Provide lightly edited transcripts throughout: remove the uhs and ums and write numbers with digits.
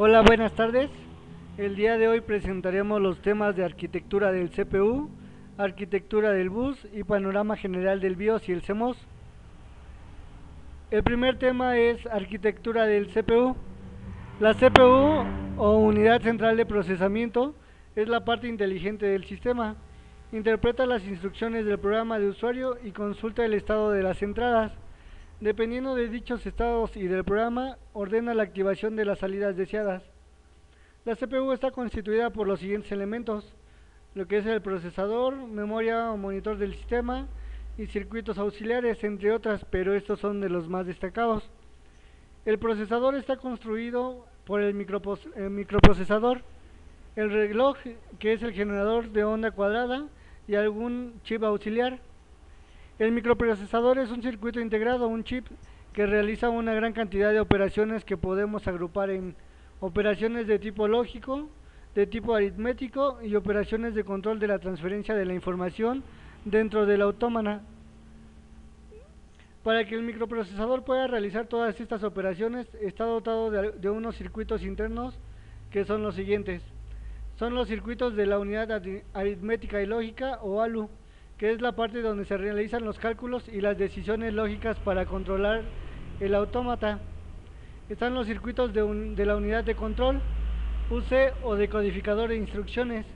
Hola, buenas tardes. El día de hoy presentaremos los temas de arquitectura del CPU, arquitectura del bus y panorama general del BIOS y el CMOS. El primer tema es arquitectura del CPU. La CPU o unidad central de procesamiento es la parte inteligente del sistema. Interpreta las instrucciones del programa de usuario y consulta el estado de las entradas. Dependiendo de dichos estados y del programa, ordena la activación de las salidas deseadas. La CPU está constituida por los siguientes elementos: lo que es el procesador, memoria o monitor del sistema y circuitos auxiliares, entre otras, pero estos son de los más destacados. El procesador está construido por el microprocesador, el reloj, que es el generador de onda cuadrada, y algún chip auxiliar. El microprocesador es un circuito integrado, un chip que realiza una gran cantidad de operaciones que podemos agrupar en operaciones de tipo lógico, de tipo aritmético y operaciones de control de la transferencia de la información dentro del autómata. Para que el microprocesador pueda realizar todas estas operaciones, está dotado de unos circuitos internos que son los siguientes. Son los circuitos de la unidad aritmética y lógica, o ALU, que es la parte donde se realizan los cálculos y las decisiones lógicas para controlar el autómata. Están los circuitos de la unidad de control, UC, o decodificador de instrucciones.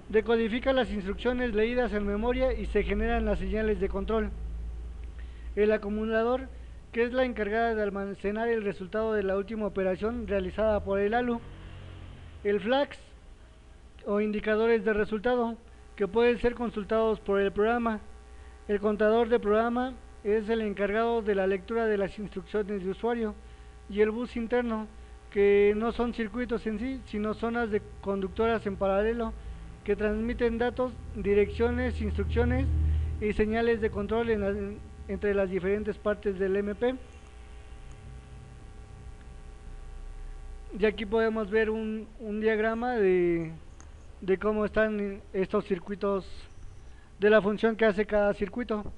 Decodifica las instrucciones leídas en memoria y se generan las señales de control. El acumulador, que es la encargada de almacenar el resultado de la última operación realizada por el ALU. El flags, o indicadores de resultado, que pueden ser consultados por el programa. El contador de programa es el encargado de la lectura de las instrucciones de usuario. Y el bus interno, que no son circuitos en sí, sino zonas de conductoras en paralelo que transmiten datos, direcciones, instrucciones y señales de control entre las diferentes partes del MP. Y aquí podemos ver un diagrama de cómo están estos circuitos, de la función que hace cada circuito.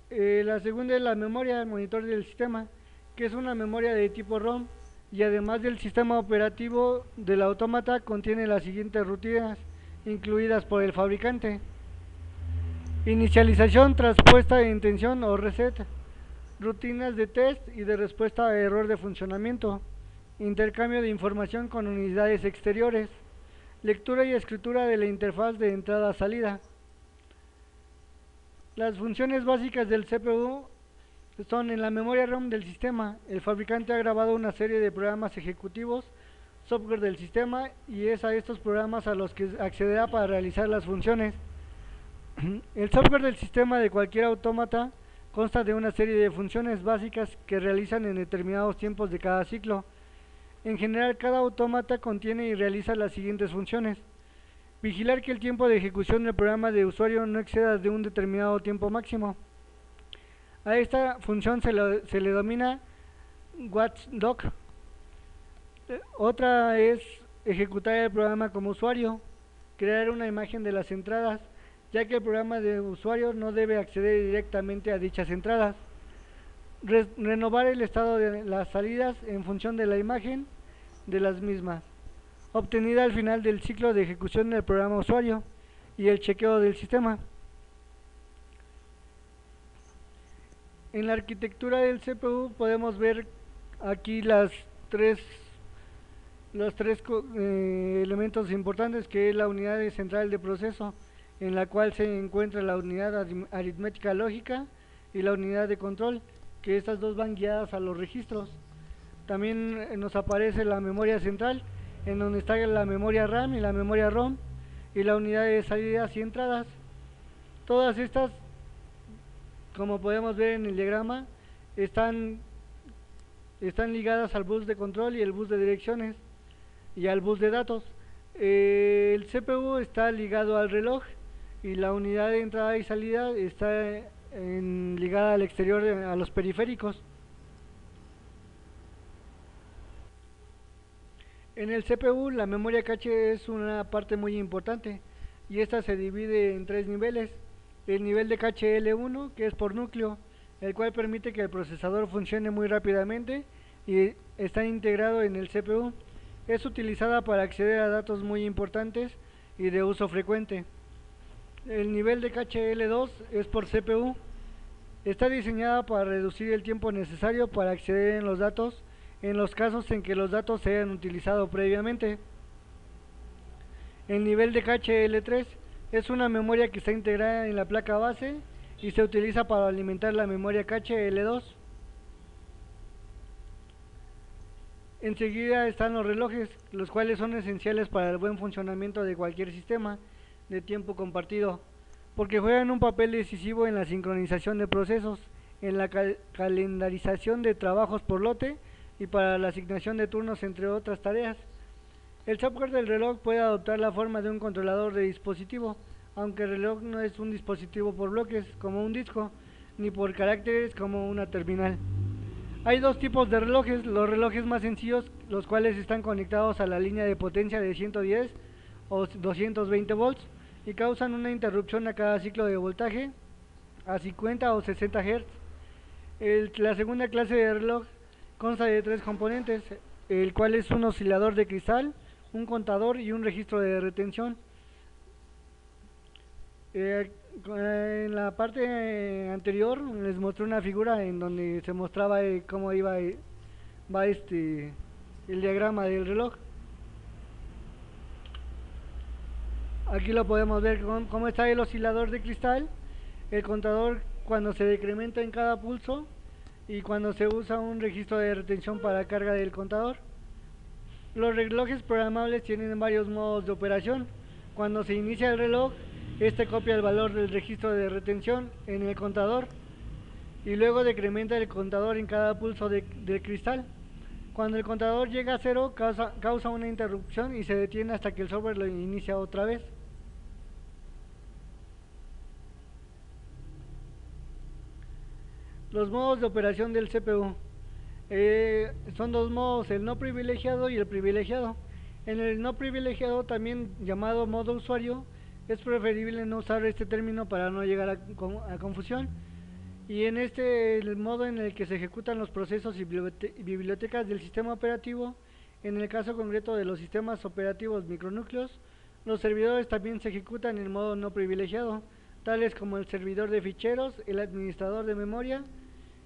La segunda es la memoria, el monitor del sistema, que es una memoria de tipo ROM, y además del sistema operativo del autómata contiene las siguientes rutinas incluidas por el fabricante: inicialización, traspuesta de intención o reset, rutinas de test y de respuesta a error de funcionamiento, intercambio de información con unidades exteriores, lectura y escritura de la interfaz de entrada-salida. Las funciones básicas del CPU son: en la memoria ROM del sistema, el fabricante ha grabado una serie de programas ejecutivos, software del sistema, y es a estos programas a los que accederá para realizar las funciones. El software del sistema de cualquier autómata consta de una serie de funciones básicas que realizan en determinados tiempos de cada ciclo. En general, cada autómata contiene y realiza las siguientes funciones: vigilar que el tiempo de ejecución del programa de usuario no exceda de un determinado tiempo máximo. A esta función se le denomina watchdog. Otra es ejecutar el programa como usuario, crear una imagen de las entradas, ya que el programa de usuario no debe acceder directamente a dichas entradas. Renovar el estado de las salidas en función de la imagen de las mismas, obtenida al final del ciclo de ejecución del programa usuario, y el chequeo del sistema. En la arquitectura del CPU podemos ver aquí los tres elementos importantes, que es la unidad central de proceso, en la cual se encuentra la unidad aritmética lógica y la unidad de control, que estas dos van guiadas a los registros. También nos aparece la memoria central, en donde está la memoria RAM y la memoria ROM, y la unidad de salidas y entradas. Todas estas, como podemos ver en el diagrama, están ligadas al bus de control y el bus de direcciones y al bus de datos. El CPU está ligado al reloj, y la unidad de entrada y salida está ligada al exterior, a los periféricos. En el CPU, la memoria cache es una parte muy importante, y esta se divide en tres niveles: el nivel de cache L1, que es por núcleo, el cual permite que el procesador funcione muy rápidamente y está integrado en el CPU. Es utilizada para acceder a datos muy importantes y de uso frecuente. El nivel de caché L2 es por CPU. Está diseñada para reducir el tiempo necesario para acceder a los datos en los casos en que los datos se hayan utilizado previamente. El nivel de caché L3 es una memoria que está integrada en la placa base y se utiliza para alimentar la memoria caché L2. Enseguida están los relojes, los cuales son esenciales para el buen funcionamiento de cualquier sistema de tiempo compartido, porque juegan un papel decisivo en la sincronización de procesos, en la calendarización de trabajos por lote y para la asignación de turnos entre otras tareas. El software del reloj puede adoptar la forma de un controlador de dispositivo, aunque el reloj no es un dispositivo por bloques como un disco, ni por caracteres como una terminal. Hay dos tipos de relojes: los relojes más sencillos, los cuales están conectados a la línea de potencia de 110 o 220 volts y causan una interrupción a cada ciclo de voltaje a 50 o 60 Hz. La segunda clase de reloj consta de tres componentes, el cual es un oscilador de cristal, un contador y un registro de retención. En la parte anterior les mostré una figura en donde se mostraba cómo va el diagrama del reloj. Aquí lo podemos ver cómo está el oscilador de cristal, el contador cuando se decrementa en cada pulso y cuando se usa un registro de retención para carga del contador. Los relojes programables tienen varios modos de operación. Cuando se inicia el reloj, este copia el valor del registro de retención en el contador y luego decrementa el contador en cada pulso de cristal. Cuando el contador llega a cero, causa una interrupción y se detiene hasta que el software lo inicia otra vez. Los modos de operación del CPU. Son dos modos, el no privilegiado y el privilegiado. En el no privilegiado, también llamado modo usuario, es preferible no usar este término para no llegar a confusión. Y en el modo en el que se ejecutan los procesos y bibliotecas del sistema operativo, en el caso concreto de los sistemas operativos micronúcleos, los servidores también se ejecutan en modo no privilegiado, tales como el servidor de ficheros, el administrador de memoria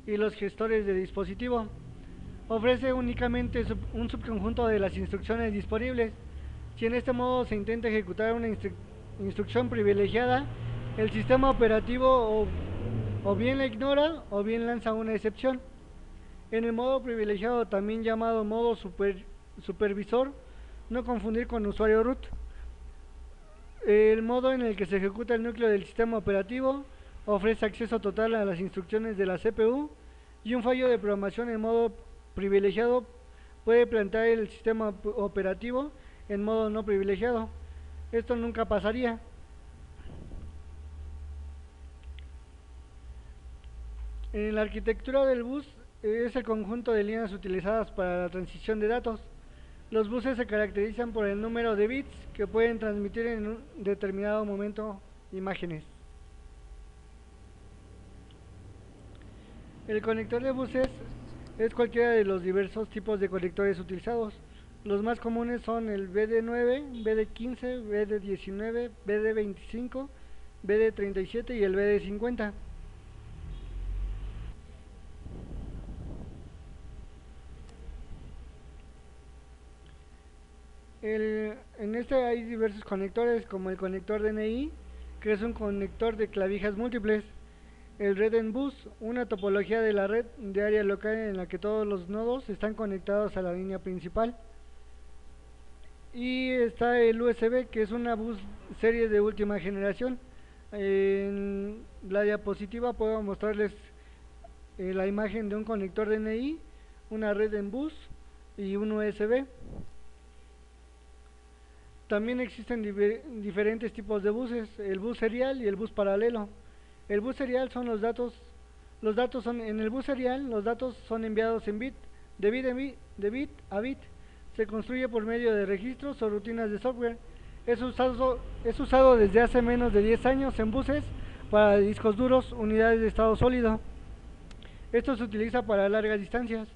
y los gestores de dispositivo. Ofrece únicamente un subconjunto de las instrucciones disponibles. Si en este modo se intenta ejecutar una instrucción privilegiada, el sistema operativo o bien la ignora o bien lanza una excepción. En el modo privilegiado, también llamado modo supervisor, no confundir con usuario root, el modo en el que se ejecuta el núcleo del sistema operativo ofrece acceso total a las instrucciones de la CPU, y un fallo de programación en modo privilegiado puede plantear el sistema operativo en modo no privilegiado. Esto nunca pasaría. En la arquitectura del bus es el conjunto de líneas utilizadas para la transición de datos. Los buses se caracterizan por el número de bits que pueden transmitir en un determinado momento imágenes. El conector de buses es cualquiera de los diversos tipos de conectores utilizados. Los más comunes son el BD9, BD15, BD19, BD25, BD37 y el BD50. En este hay diversos conectores, como el conector DNI, que es un conector de clavijas múltiples. El RedNBus, una topología de la red de área local en la que todos los nodos están conectados a la línea principal. Y está el USB, que es una bus serie de última generación. En la diapositiva puedo mostrarles la imagen de un conector DNI, una RedNBus y un USB. También existen diferentes tipos de buses, el bus serial y el bus paralelo. El bus serial son en el bus serial los datos son enviados en bit, de bit a bit. Se construye por medio de registros o rutinas de software. Es usado desde hace menos de 10 años en buses para discos duros, unidades de estado sólido. Esto se utiliza para largas distancias.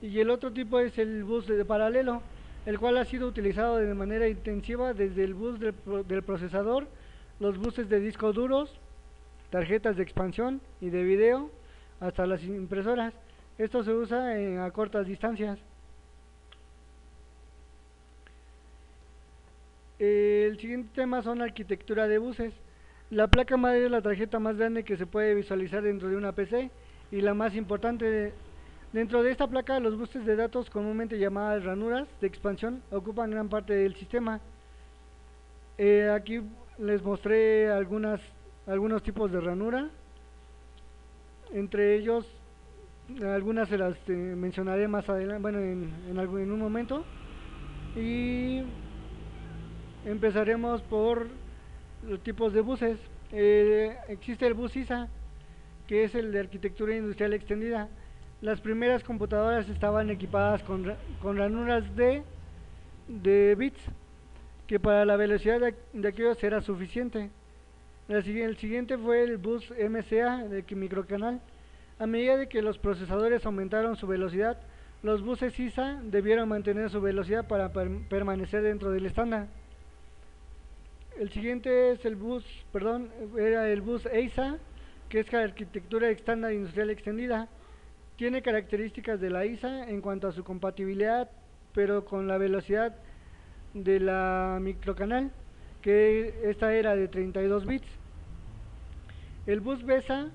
Y el otro tipo es el bus de paralelo, el cual ha sido utilizado de manera intensiva desde el bus del procesador, los buses de discos duros, tarjetas de expansión y de video, hasta las impresoras. Esto se usa a cortas distancias. El siguiente tema son arquitectura de buses. La placa madre es la tarjeta más grande que se puede visualizar dentro de una PC y la más importante. Dentro de esta placa, los buses de datos, comúnmente llamadas ranuras de expansión, ocupan gran parte del sistema. Aquí les mostré algunos tipos de ranura. Entre ellos, algunas se las mencionaré más adelante, bueno, en un momento. Y empezaremos por los tipos de buses. Existe el bus ISA, que es el de arquitectura industrial extendida. Las primeras computadoras estaban equipadas con ranuras de bits, que para la velocidad de aquellos era suficiente. El siguiente fue el bus MCA de microcanal. A medida de que los procesadores aumentaron su velocidad, los buses ISA debieron mantener su velocidad para permanecer dentro del estándar. El siguiente es era el bus EISA, que es arquitectura estándar industrial extendida. Tiene características de la ISA en cuanto a su compatibilidad, pero con la velocidad de la microcanal, que esta era de 32 bits. El bus BESA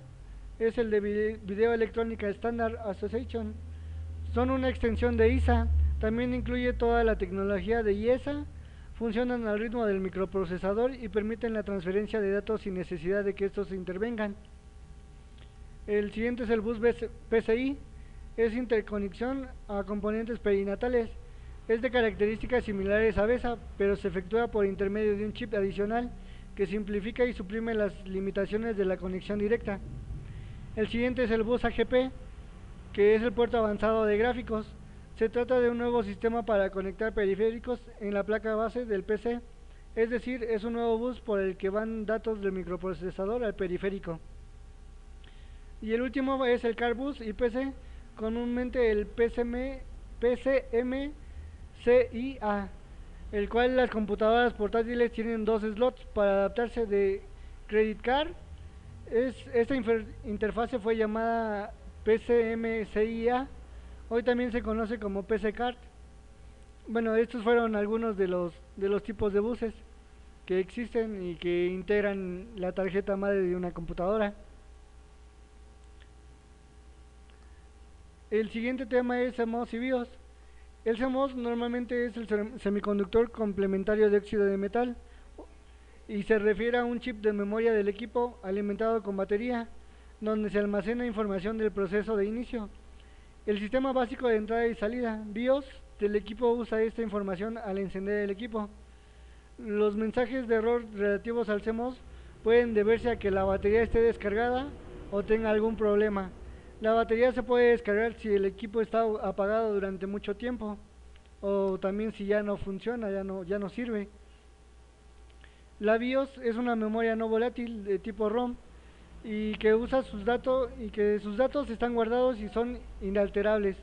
es el de Video Electrónica Standard Association. Son una extensión de ISA. También incluye toda la tecnología de IESA. Funcionan al ritmo del microprocesador y permiten la transferencia de datos sin necesidad de que estos intervengan. El siguiente es el bus PCI. Es interconexión a componentes perinatales. Es de características similares a BESA, pero se efectúa por intermedio de un chip adicional que simplifica y suprime las limitaciones de la conexión directa. El siguiente es el bus AGP, que es el puerto avanzado de gráficos. Se trata de un nuevo sistema para conectar periféricos en la placa base del PC, es decir, es un nuevo bus por el que van datos del microprocesador al periférico. Y el último es el Card Bus IPC, comúnmente el PCMCIA, el cual las computadoras portátiles tienen dos slots para adaptarse de Credit Card. Esta interfase fue llamada PCMCIA, hoy también se conoce como PC Card. Bueno, estos fueron algunos de los tipos de buses que existen y que integran la tarjeta madre de una computadora. El siguiente tema es CMOS y BIOS. El CMOS normalmente es el semiconductor complementario de óxido de metal y se refiere a un chip de memoria del equipo alimentado con batería, donde se almacena información del proceso de inicio. El sistema básico de entrada y salida, BIOS, del equipo usa esta información al encender el equipo. Los mensajes de error relativos al CMOS pueden deberse a que la batería esté descargada o tenga algún problema. La batería se puede descargar si el equipo está apagado durante mucho tiempo, o también si ya no funciona, ya no sirve. La BIOS es una memoria no volátil de tipo ROM y que usa sus datos están guardados y son inalterables.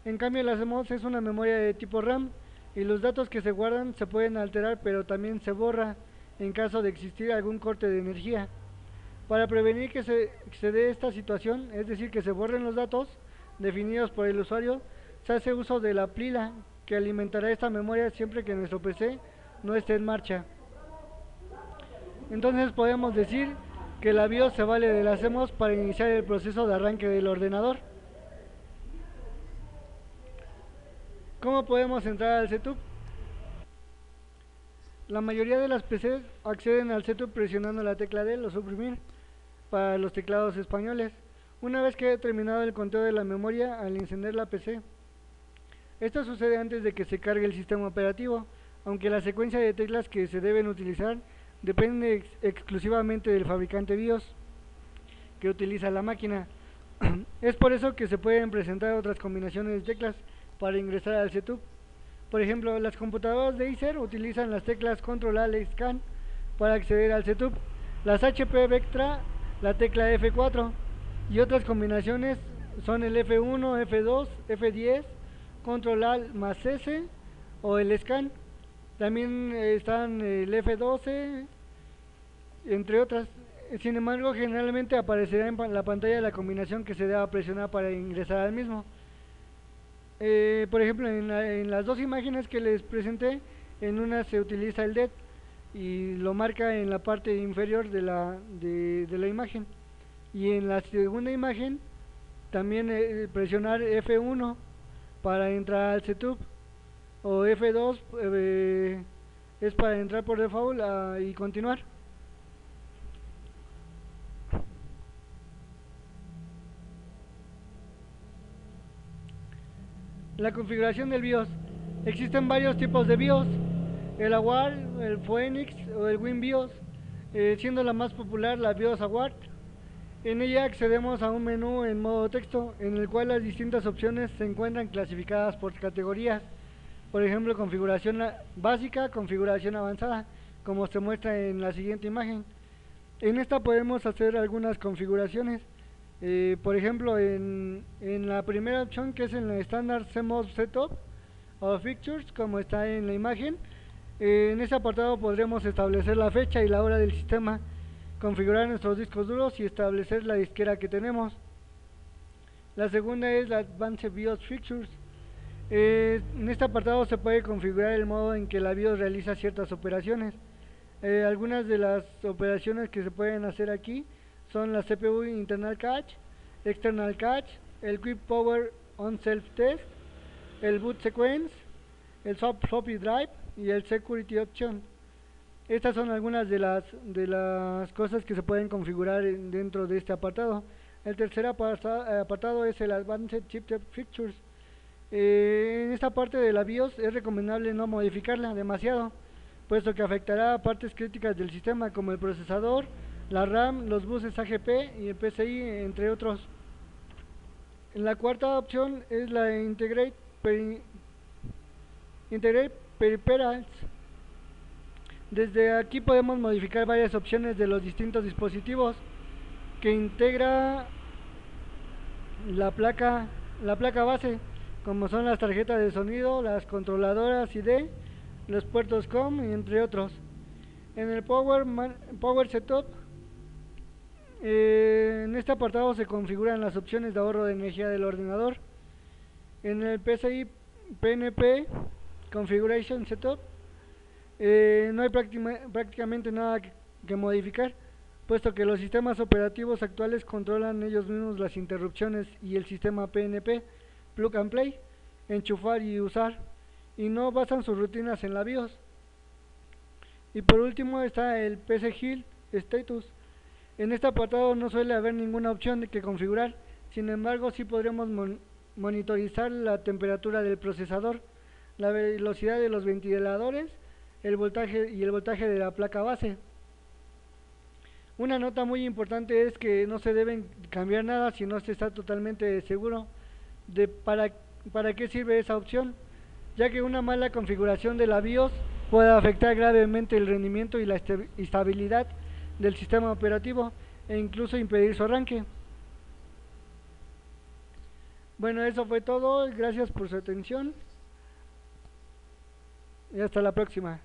En cambio, la CMOS es una memoria de tipo RAM y los datos que se guardan se pueden alterar, pero también se borra en caso de existir algún corte de energía. Para prevenir que se dé esta situación, es decir, que se borren los datos definidos por el usuario, se hace uso de la pila que alimentará esta memoria siempre que nuestro PC no esté en marcha. Entonces podemos decir que la BIOS se vale de la CMOS para iniciar el proceso de arranque del ordenador. ¿Cómo podemos entrar al setup? La mayoría de las PCs acceden al setup presionando la tecla D o suprimir para los teclados españoles, una vez que haya terminado el conteo de la memoria al encender la PC. Esto sucede antes de que se cargue el sistema operativo, aunque la secuencia de teclas que se deben utilizar depende exclusivamente del fabricante BIOS que utiliza la máquina. Es por eso que se pueden presentar otras combinaciones de teclas para ingresar al setup. Por ejemplo, las computadoras de Acer utilizan las teclas Control Alt Scan para acceder al setup, las HP Vectra la tecla F4 y otras combinaciones son el F1, F2, F10 control alt más S o el scan. También están el F12, entre otras. Sin embargo, generalmente aparecerá en la pantalla la combinación que se deba presionar para ingresar al mismo. Por ejemplo, en las dos imágenes que les presenté, en una se utiliza el DET y lo marca en la parte inferior de la imagen. Y en la segunda imagen también presionar F1 para entrar al setup, o F2 es para entrar por default y continuar. La configuración del BIOS. Existen varios tipos de BIOS: el AWARD, el Phoenix o el WinBIOS, siendo la más popular la BIOS AWARD. En ella accedemos a un menú en modo texto, en el cual las distintas opciones se encuentran clasificadas por categorías. Por ejemplo, configuración básica, configuración avanzada, como se muestra en la siguiente imagen. En esta podemos hacer algunas configuraciones. Por ejemplo, en la primera opción, que es en el estándar CMOS Setup o Features, como está en la imagen, en este apartado podremos establecer la fecha y la hora del sistema, configurar nuestros discos duros y establecer la disquera que tenemos. La segunda es la Advanced BIOS Features. En este apartado se puede configurar el modo en que la BIOS realiza ciertas operaciones. Algunas de las operaciones que se pueden hacer aquí son la CPU Internal Cache, External Cache, el Quick Power On Self Test, el Boot Sequence, el Swap Floppy Drive y el Security Option. Estas son algunas de las cosas que se pueden configurar dentro de este apartado. El tercer apartado es el Advanced Chipset Features. En esta parte de la BIOS es recomendable no modificarla demasiado, puesto que afectará a partes críticas del sistema como el procesador, la RAM, los buses AGP y el PCI, entre otros. La cuarta opción es la Integrate Peripherals. Desde aquí podemos modificar varias opciones de los distintos dispositivos que integra la placa base, como son las tarjetas de sonido, las controladoras ID, los puertos COM y entre otros. En el Power Setup, en este apartado se configuran las opciones de ahorro de energía del ordenador. En el PCI PNP Configuration Setup, no hay prácticamente nada que modificar, puesto que los sistemas operativos actuales controlan ellos mismos las interrupciones y el sistema PNP, Plug and Play, enchufar y usar, y no basan sus rutinas en la BIOS. Y por último está el PC Heal Status. En este apartado no suele haber ninguna opción de que configurar, sin embargo sí podremos monitorizar la temperatura del procesador, la velocidad de los ventiladores, el voltaje de la placa base. Una nota muy importante es que no se deben cambiar nada si no se está totalmente seguro de para qué sirve esa opción, ya que una mala configuración de la BIOS puede afectar gravemente el rendimiento y la estabilidad del sistema operativo e incluso impedir su arranque. Bueno, eso fue todo. Gracias por su atención y hasta la próxima.